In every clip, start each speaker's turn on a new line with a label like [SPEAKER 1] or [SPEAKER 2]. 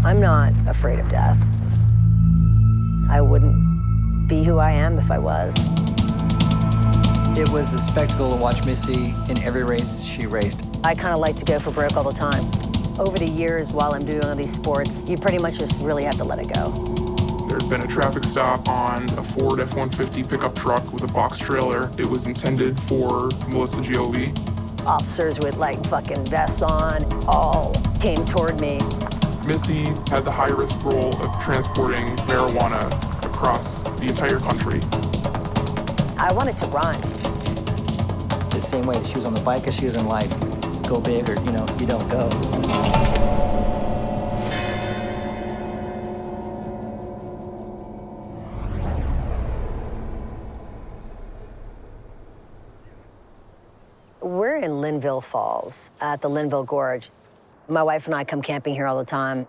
[SPEAKER 1] I'm not afraid of death. I wouldn't be who I am if I was.
[SPEAKER 2] It was a spectacle to watch Missy in every race she raced.
[SPEAKER 1] I kind of like to go for broke all the time. Over the years, while I'm doing all these sports, you pretty much just really have to let it go.
[SPEAKER 3] There had been a traffic stop on a Ford F-150 pickup truck with a box trailer. It was intended for Melissa Giove.
[SPEAKER 1] Officers with like fucking vests on all came toward me.
[SPEAKER 3] Missy had the high-risk role of transporting marijuana across the entire country.
[SPEAKER 1] I wanted to run.
[SPEAKER 2] The same way that she was on the bike as she is in life. Go big or, you don't go.
[SPEAKER 1] We're in Linville Falls at the Linville Gorge. My wife and I come camping here all the time.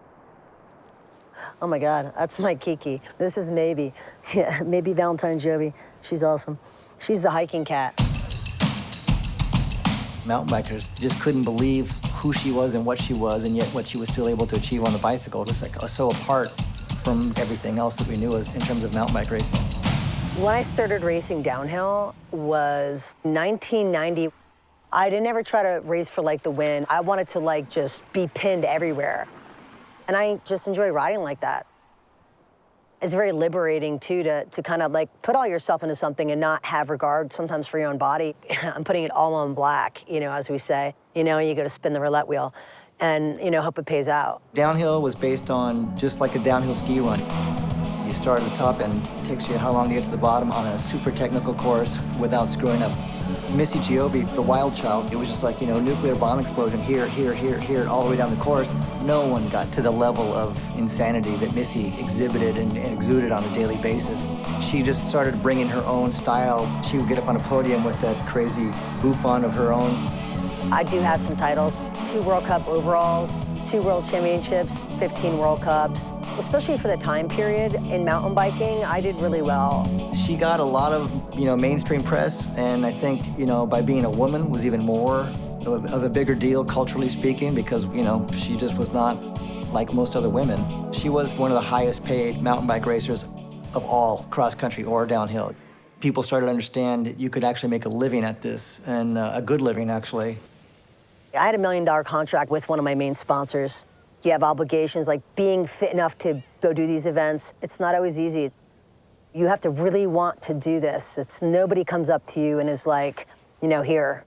[SPEAKER 1] Oh my God, that's my Kiki. This is Maybe. Yeah, Maybe Valentine Giove. She's awesome. She's the hiking cat.
[SPEAKER 2] Mountain bikers just couldn't believe who she was and what she was, and yet what she was still able to achieve on the bicycle. It was like so apart from everything else that we knew in terms of mountain bike racing.
[SPEAKER 1] When I started racing downhill was 1990. I didn't ever try to race for like the win. I wanted to like just be pinned everywhere. And I just enjoy riding like that. It's very liberating too to kind of like put all yourself into something and not have regard sometimes for your own body. I'm putting it all on black, as we say. You go to spin the roulette wheel and, hope it pays out.
[SPEAKER 2] Downhill was based on just like a downhill ski run. You start at the top and it takes you how long to get to the bottom on a super technical course without screwing up. Missy Giove, the wild child, it was just like, nuclear bomb explosion here, all the way down the course. No one got to the level of insanity that Missy exhibited and exuded on a daily basis. She just started bringing her own style. She would get up on a podium with that crazy bouffant of her own.
[SPEAKER 1] I do have some titles, 2 World Cup overalls, 2 World Championships, 15 World Cups. Especially for the time period in mountain biking, I did really well.
[SPEAKER 2] She got a lot of, mainstream press, and I think, by being a woman was even more of a bigger deal culturally speaking because, she just was not like most other women. She was one of the highest paid mountain bike racers of all, cross-country or downhill. People started to understand that you could actually make a living at this, and a good living, actually.
[SPEAKER 1] I had $1 million contract with one of my main sponsors. You have obligations like being fit enough to go do these events. It's not always easy. You have to really want to do this. Nobody comes up to you and is like, here.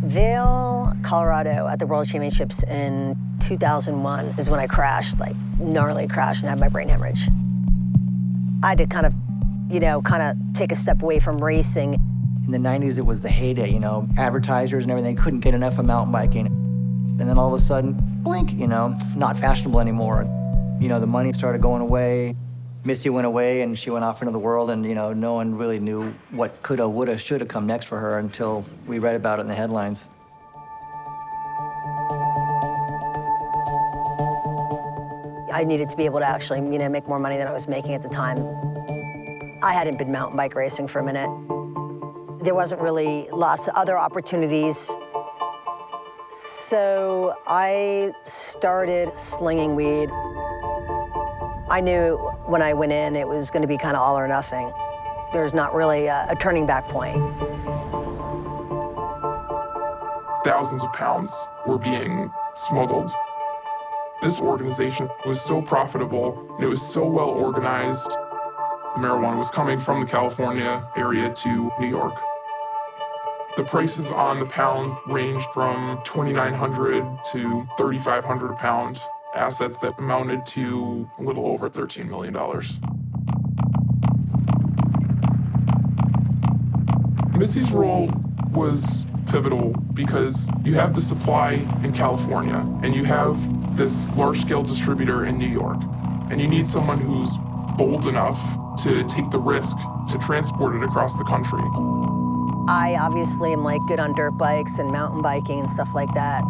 [SPEAKER 1] Vail, Colorado at the World Championships in 2001 is when I crashed, like gnarly crash and had my brain hemorrhage. I had to kind of take a step away from racing.
[SPEAKER 2] In the 90s, it was the heyday, advertisers and everything couldn't get enough of mountain biking. And then all of a sudden, blink, not fashionable anymore. The money started going away. Missy went away and she went off into the world and, no one really knew what coulda, woulda, shoulda come next for her until we read about it in the headlines.
[SPEAKER 1] I needed to be able to actually, make more money than I was making at the time. I hadn't been mountain bike racing for a minute. There wasn't really lots of other opportunities. So I started slinging weed. I knew when I went in, it was going to be kind of all or nothing. There's not really a turning back point.
[SPEAKER 3] Thousands of pounds were being smuggled. This organization was so profitable, and it was so well organized. The marijuana was coming from the California area to New York. The prices on the pounds ranged from $2,900 to $3,500 a pound, assets that amounted to a little over $13 million. Missy's role was pivotal because you have the supply in California and you have this large-scale distributor in New York, and you need someone who's bold enough to take the risk to transport it across the country.
[SPEAKER 1] I obviously am like good on dirt bikes and mountain biking and stuff like that.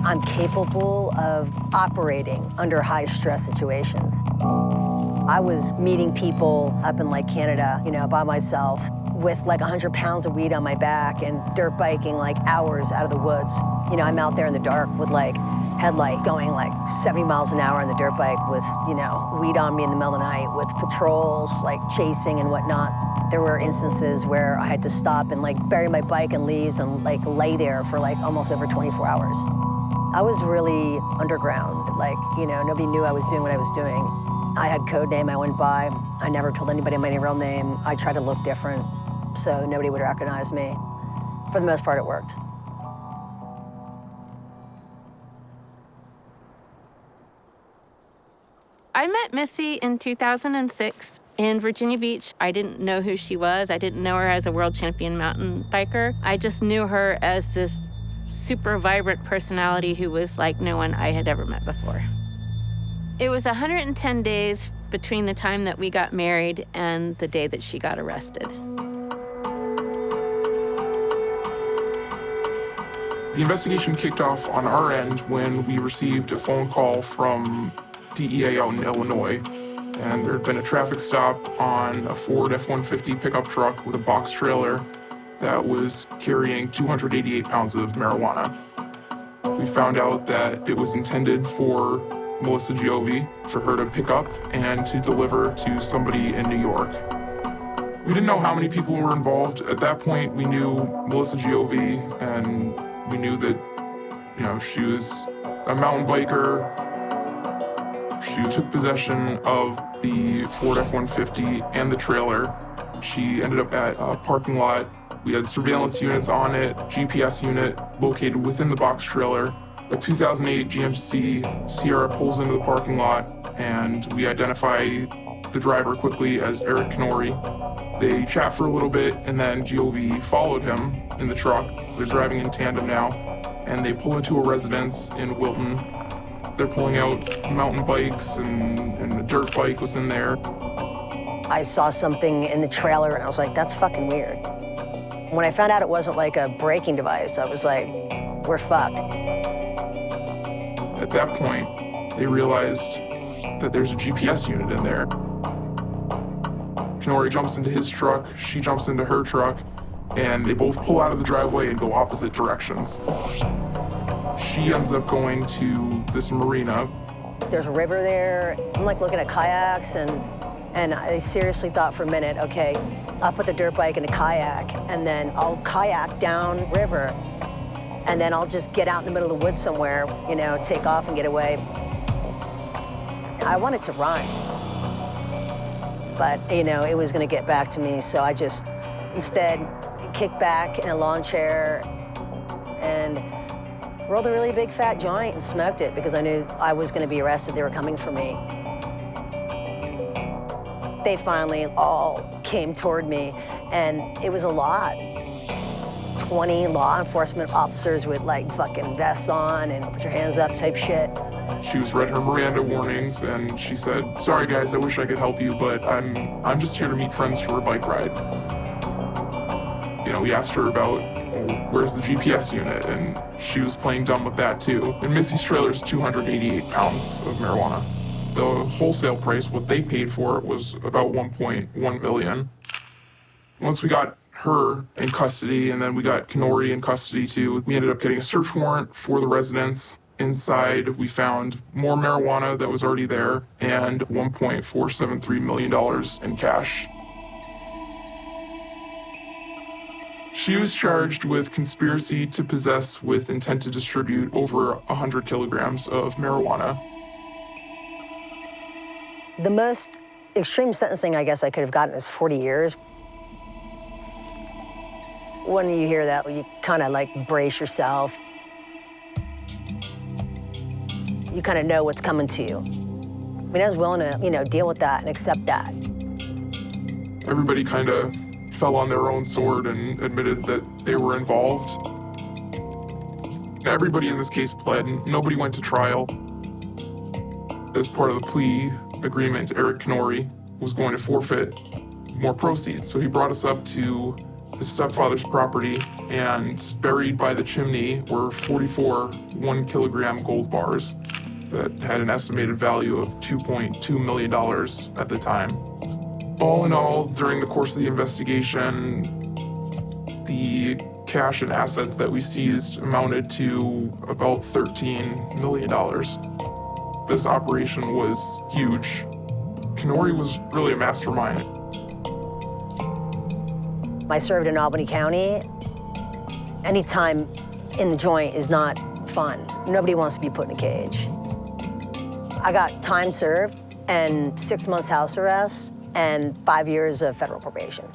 [SPEAKER 1] I'm capable of operating under high stress situations. I was meeting people up in like Canada, by myself, with like 100 pounds of weed on my back and dirt biking like hours out of the woods. You know, I'm out there in the dark with like headlight going like 70 miles an hour on the dirt bike with, you know, weed on me in the middle of the night with patrols like chasing and whatnot. There were instances where I had to stop and like bury my bike in leaves and like lay there for like almost over 24 hours. I was really underground. Like, you know, nobody knew I was doing what I was doing. I had code name I went by. I never told anybody my real name. I tried to look different so nobody would recognize me. For the most part, it worked.
[SPEAKER 4] I met Missy in 2006 in Virginia Beach. I didn't know who she was. I didn't know her as a world champion mountain biker. I just knew her as this super vibrant personality who was like no one I had ever met before. It was 110 days between the time that we got married and the day that she got arrested.
[SPEAKER 3] The investigation kicked off on our end when we received a phone call from DEA out in Illinois, and there had been a traffic stop on a Ford F-150 pickup truck with a box trailer that was carrying 288 pounds of marijuana. We found out that it was intended for Melissa Giove, for her to pick up and to deliver to somebody in New York. We didn't know how many people were involved. At that point, we knew Melissa Giove, and we knew that, you know, she was a mountain biker. She took possession of the Ford F-150 and the trailer. She ended up at a parking lot. We had surveillance units on it, GPS unit located within the box trailer. A 2008 GMC Sierra pulls into the parking lot, and we identify the driver quickly as Eric Canori. They chat for a little bit, and then Giove followed him in the truck. They're driving in tandem now, and they pull into a residence in Wilton. They're pulling out mountain bikes, and a dirt bike was in there.
[SPEAKER 1] I saw something in the trailer, and I was like, that's fucking weird. When I found out it wasn't like a braking device, I was like, we're fucked.
[SPEAKER 3] At that point, they realized that there's a GPS unit in there. Canori jumps into his truck, she jumps into her truck, and they both pull out of the driveway and go opposite directions. She ends up going to this marina.
[SPEAKER 1] There's a river there. I'm like looking at kayaks, and I seriously thought for a minute, okay, I'll put the dirt bike in a kayak, and then I'll kayak down river, and then I'll just get out in the middle of the woods somewhere, you know, take off and get away. I wanted to run, but, you know, it was going to get back to me, so I just instead kicked back in a lawn chair and rolled a really big fat joint and smoked it because I knew I was going to be arrested. They were coming for me. They finally all came toward me, and it was a lot. 20 law enforcement officers with like fucking vests on and put your hands up type shit.
[SPEAKER 3] She was read her Miranda warnings, and she said, "Sorry guys, I wish I could help you, but I'm just here to meet friends for a bike ride." You know, we asked her about, well, where's the GPS unit, and she was playing dumb with that too. And Missy's trailer is 288 pounds of marijuana. The wholesale price, what they paid for it, was about $1.1 million. Once we got her in custody, and then we got Canori in custody too, we ended up getting a search warrant for the residence. Inside, we found more marijuana that was already there and $1.473 million in cash. She was charged with conspiracy to possess with intent to distribute over 100 kilograms of marijuana.
[SPEAKER 1] The most extreme sentencing I guess I could have gotten is 40 years. When you hear that, you kind of like brace yourself. You kind of know what's coming to you. I mean, I was willing to, you know, deal with that and accept that.
[SPEAKER 3] Everybody kind of fell on their own sword and admitted that they were involved. Everybody in this case pled, and nobody went to trial. As part of the plea agreement, Eric Canori was going to forfeit more proceeds, so he brought us up to his stepfather's property, and buried by the chimney were 44 1-kilogram gold bars that had an estimated value of $2.2 million at the time. All in all, during the course of the investigation, the cash and assets that we seized amounted to about $13 million. This operation was huge. Kenori was really a mastermind.
[SPEAKER 1] I served in Albany County. Any time in the joint is not fun. Nobody wants to be put in a cage. I got time served and 6 months house arrest and 5 years of federal probation.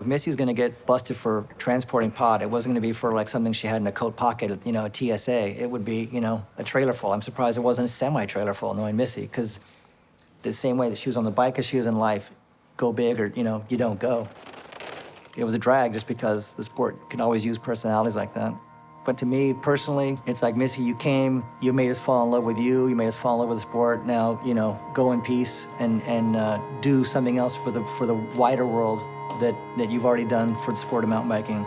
[SPEAKER 2] If Missy's gonna get busted for transporting pot, it wasn't gonna be for like something she had in a coat pocket, you know, a TSA. It would be, you know, a trailer full. I'm surprised it wasn't a semi-trailer full, knowing Missy, because the same way that she was on the bike as she was in life, go big or, you know, you don't go. It was a drag just because the sport can always use personalities like that. But to me, personally, it's like, Missy, you came, you made us fall in love with you, you made us fall in love with the sport. Now, you know, go in peace and do something else for the wider world that you've already done for the sport of mountain biking.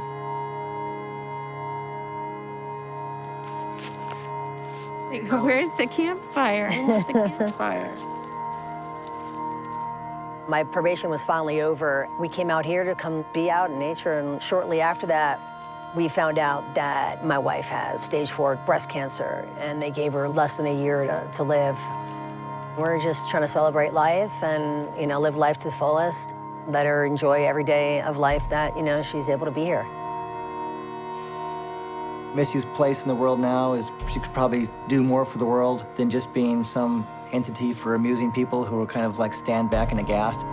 [SPEAKER 4] Where's the campfire? Where's the campfire?
[SPEAKER 1] My probation was finally over. We came out here to come be out in nature, and shortly after that, we found out that my wife has stage 4 breast cancer, and they gave her less than a year to live. We're just trying to celebrate life and, you know, live life to the fullest. Let her enjoy every day of life that, you know, she's able to be here.
[SPEAKER 2] Missy's place in the world now is she could probably do more for the world than just being some entity for amusing people who are kind of like stand back and aghast.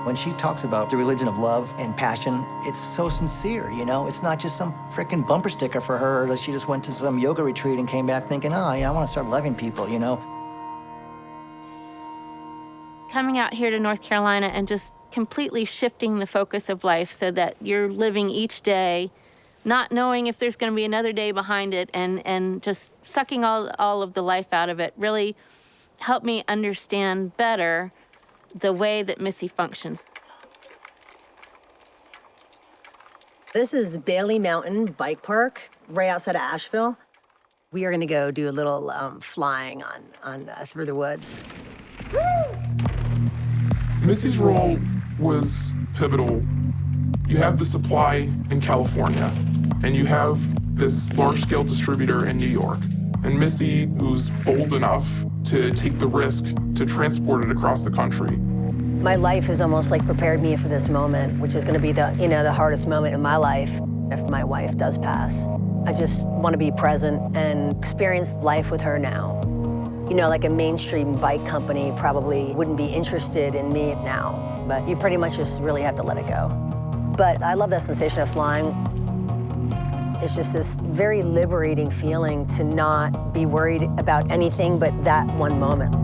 [SPEAKER 2] When she talks about the religion of love and passion, it's so sincere, you know? It's not just some frickin' bumper sticker for her that she just went to some yoga retreat and came back thinking, oh, yeah, I want to start loving people, you know?
[SPEAKER 4] Coming out here to North Carolina and just completely shifting the focus of life so that you're living each day, not knowing if there's going to be another day behind it, and just sucking all of the life out of it really helped me understand better the way that Missy functions.
[SPEAKER 1] This is Bailey Mountain Bike Park, right outside of Asheville. We are gonna go do a little flying on through the woods.
[SPEAKER 3] Missy's role was pivotal. You have the supply in California, and you have this large-scale distributor in New York. And Missy, who's bold enough to take the risk to transport it across the country.
[SPEAKER 1] My life has almost like prepared me for this moment, which is gonna be the, you know, the hardest moment in my life if my wife does pass. I just wanna be present and experience life with her now. You know, like a mainstream bike company probably wouldn't be interested in me now, but you pretty much just really have to let it go. But I love that sensation of flying. It's just this very liberating feeling to not be worried about anything but that one moment.